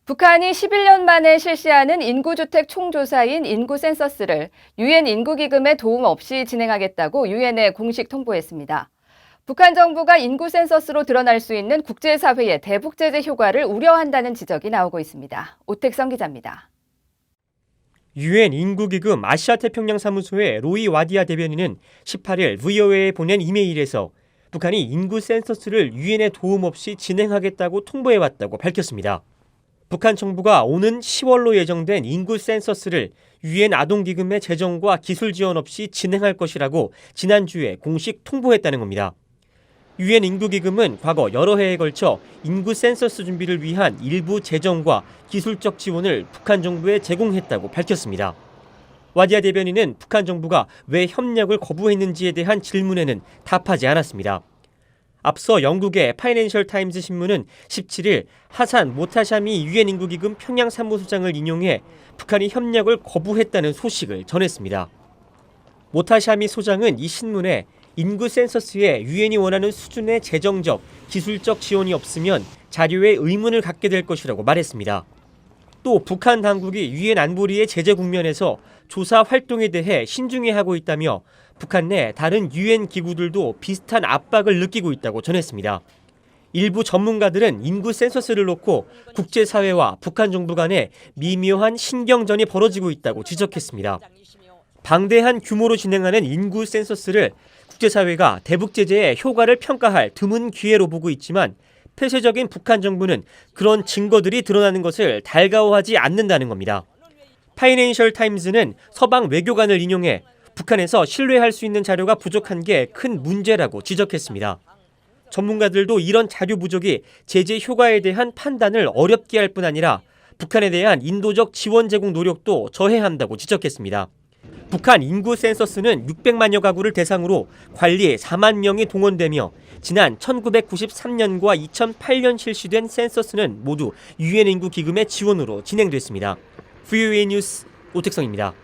북한이 11년 만에 실시하는 인구주택 총조사인 인구 센서스를 유엔 인구기금의 도움 없이 진행하겠다고 유엔에 공식 통보했습니다. 북한 정부가 인구 센서스로 드러날 수 있는 국제사회의 대북 제재 효과를 우려한다는 지적이 나오고 있습니다. 오택성 기자입니다. 유엔 인구기금 아시아태평양 사무소의 로이 와디아 대변인은 18일 VOA에 보낸 이메일에서 북한이 인구 센서스를 유엔의 도움 없이 진행하겠다고 통보해왔다고 밝혔습니다. 북한 정부가 오는 10월로 예정된 인구 센서스를 유엔 아동기금의 재정과 기술 지원 없이 진행할 것이라고 지난주에 공식 통보했다는 겁니다. 유엔 인구기금은 과거 여러 해에 걸쳐 인구 센서스 준비를 위한 일부 재정과 기술적 지원을 북한 정부에 제공했다고 밝혔습니다. 와디아 대변인은 북한 정부가 왜 협력을 거부했는지에 대한 질문에는 답하지 않았습니다. 앞서 영국의 파이낸셜 타임즈 신문은 17일 하산 모타샤미 유엔 인구기금 평양 사무소장을 인용해 북한이 협력을 거부했다는 소식을 전했습니다. 모타샤미 소장은 이 신문에 인구 센서스에 유엔이 원하는 수준의 재정적, 기술적 지원이 없으면 자료에 의문을 갖게 될 것이라고 말했습니다. 또 북한 당국이 유엔 안보리의 제재 국면에서 조사 활동에 대해 신중해하고 있다며 북한 내 다른 유엔 기구들도 비슷한 압박을 느끼고 있다고 전했습니다. 일부 전문가들은 인구 센서스를 놓고 국제사회와 북한 정부 간에 미묘한 신경전이 벌어지고 있다고 지적했습니다. 방대한 규모로 진행하는 인구 센서스를 국제사회가 대북 제재의 효과를 평가할 드문 기회로 보고 있지만 폐쇄적인 북한 정부는 그런 증거들이 드러나는 것을 달가워하지 않는다는 겁니다. 파이낸셜 타임즈는 서방 외교관을 인용해 북한에서 신뢰할 수 있는 자료가 부족한 게 큰 문제라고 지적했습니다. 전문가들도 이런 자료 부족이 제재 효과에 대한 판단을 어렵게 할 뿐 아니라 북한에 대한 인도적 지원 제공 노력도 저해한다고 지적했습니다. 북한 인구 센서스는 600만여 가구를 대상으로 관리에 4만 명이 동원되며 지난 1993년과 2008년 실시된 센서스는 모두 유엔 인구 기금의 지원으로 진행됐습니다. VOA 뉴스 오택성입니다.